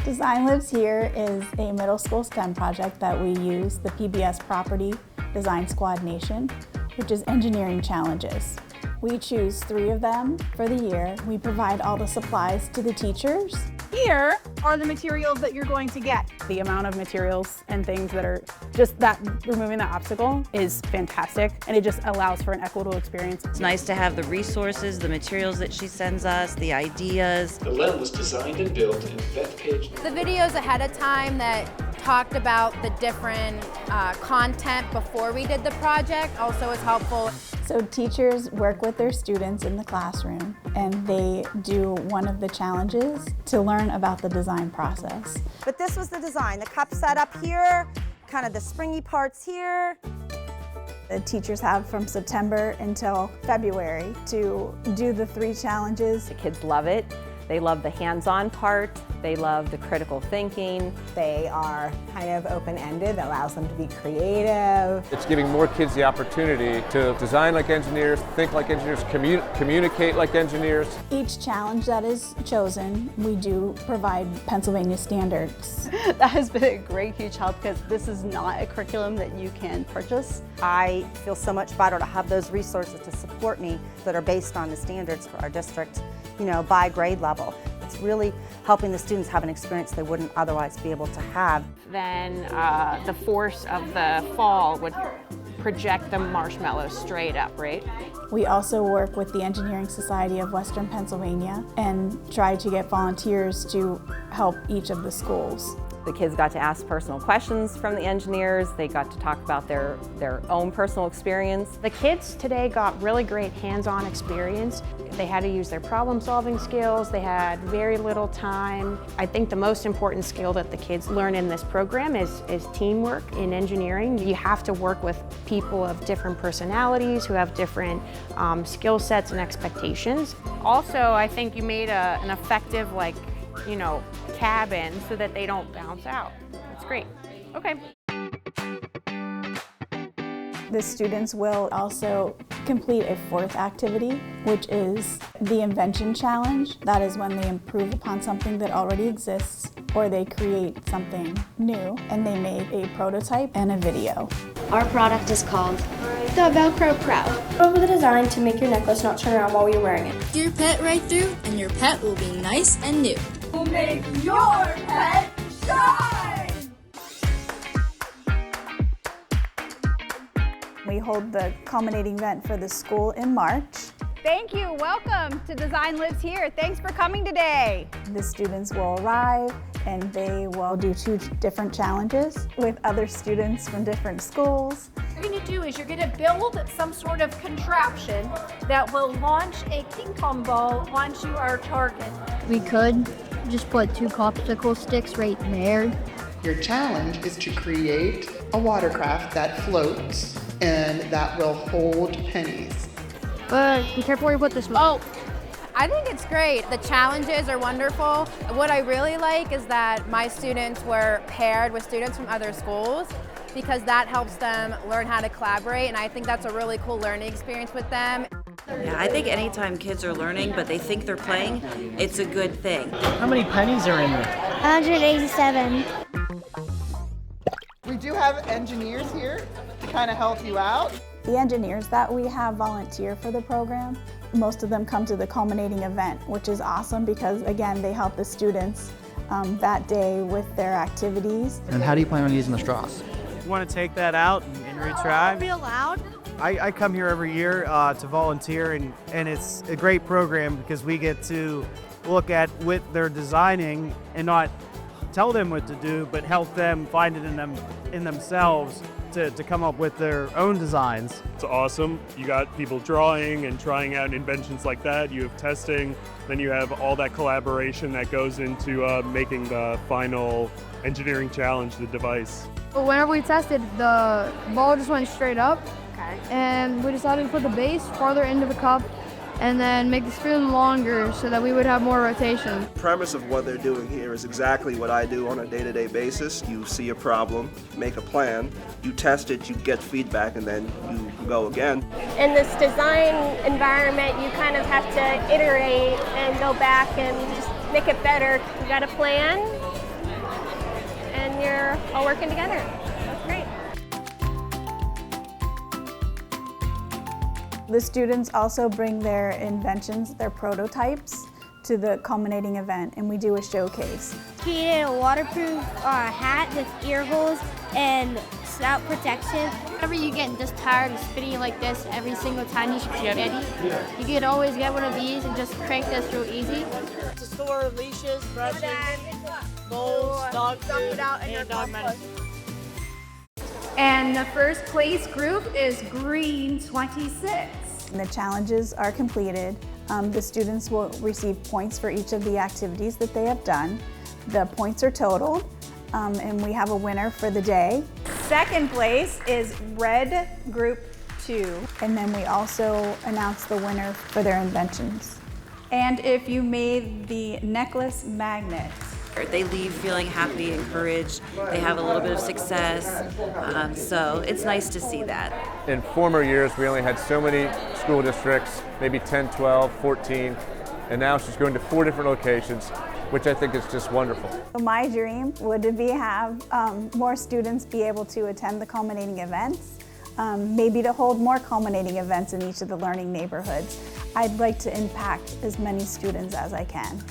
Design Lives Here is a middle school STEM project that we use the PBS Property Design Squad Nation, which is engineering challenges. We choose 3 of them for the year. We provide all the supplies to the teachers. Here are the materials that you're going to get. The amount of materials and things that are just that removing that obstacle is fantastic, and it just allows for an equitable experience. It's nice to have the resources, the materials that she sends us, the ideas. The LEM was designed and built in Bethpage. The videos ahead of time that talked about the different content before we did the project also is helpful. So teachers work with their students in the classroom and they do one of the challenges to learn about the design process. But this was the design, the cup set up here, kind of the springy parts here. The teachers have from September until February to do the 3 challenges. The kids love it. They love the hands-on part. They love the critical thinking. They are kind of open-ended, that allows them to be creative. It's giving more kids the opportunity to design like engineers, think like engineers, communicate like engineers. Each challenge that is chosen, we do provide Pennsylvania standards. That has been a great, huge help because this is not a curriculum that you can purchase. I feel so much better to have those resources to support me that are based on the standards for our district, by grade level. It's really helping the students have an experience they wouldn't otherwise be able to have. Then the force of the fall would project the marshmallows straight up, right? We also work with the Engineering Society of Western Pennsylvania and try to get volunteers to help each of the schools. The kids got to ask personal questions from the engineers. They got to talk about their own personal experience. The kids today got really great hands-on experience. They had to use their problem-solving skills. They had very little time. I think the most important skill that the kids learn in this program is teamwork in engineering. You have to work with people of different personalities who have different skill sets and expectations. Also, I think you made an effective, cabin so that they don't bounce out. That's great. Okay. The students will also complete a 4th activity, which is the invention challenge. That is when they improve upon something that already exists or they create something new and they make a prototype and a video. Our product is called the Velcro Pro. Over the design to make your necklace not turn around while you're wearing it. Your pet right through and your pet will be nice and new. We'll make your pet shine! We hold the culminating event for the school in March. Thank you. Welcome to Design Lives Here. Thanks for coming today. The students will arrive and they will do 2 different challenges with other students from different schools. What you're going to do is you're going to build some sort of contraption that will launch a ping pong ball onto our target. We could just put 2 popsicle sticks right there. Your challenge is to create a watercraft that floats and that will hold pennies. But be careful where you put this one. Oh, I think it's great. The challenges are wonderful. What I really like is that my students were paired with students from other schools because that helps them learn how to collaborate, and I think that's a really cool learning experience with them. Yeah, I think anytime kids are learning but they think they're playing, it's a good thing. How many pennies are in there? 187. We do have engineers here to kind of help you out. The engineers that we have volunteer for the program, most of them come to the culminating event, which is awesome because, again, they help the students that day with their activities. And how do you plan on using the straws? You want to take that out and retry? Real loud. I come here every year to volunteer, and it's a great program because we get to look at what they're designing and not tell them what to do, but help them find it in themselves to come up with their own designs. It's awesome. You got people drawing and trying out inventions like that. You have testing, then you have all that collaboration that goes into making the final engineering challenge, the device. But whenever we tested, the ball just went straight up. Okay. And we decided to put the base farther into the cup and then make the spoon longer so that we would have more rotation. The premise of what they're doing here is exactly what I do on a day-to-day basis. You see a problem, make a plan, you test it, you get feedback, and then you go again. In this design environment, you kind of have to iterate and go back and just make it better. You got a plan, and you're all working together. That's great. The students also bring their inventions, their prototypes, to the culminating event, and we do a showcase. Created a waterproof hat with ear holes and snout protection. Whenever you get just tired of spinning it like this every single time you should be ready, you could always get one of these and just crank this real easy. To store leashes, brushes, bowls, dog food, and dog medicine. And the first place group is Green 26. And the challenges are completed. The students will receive points for each of the activities that they have done. The points are totaled, and we have a winner for the day. Second place is Red Group 2. And then we also announce the winner for their inventions. And if you made the necklace magnet. They leave feeling happy, encouraged, they have a little bit of success, so it's nice to see that. In former years, we only had so many school districts, maybe 10, 12, 14, and now she's going to 4 different locations, which I think is just wonderful. My dream would be have more students be able to attend the culminating events, maybe to hold more culminating events in each of the learning neighborhoods. I'd like to impact as many students as I can.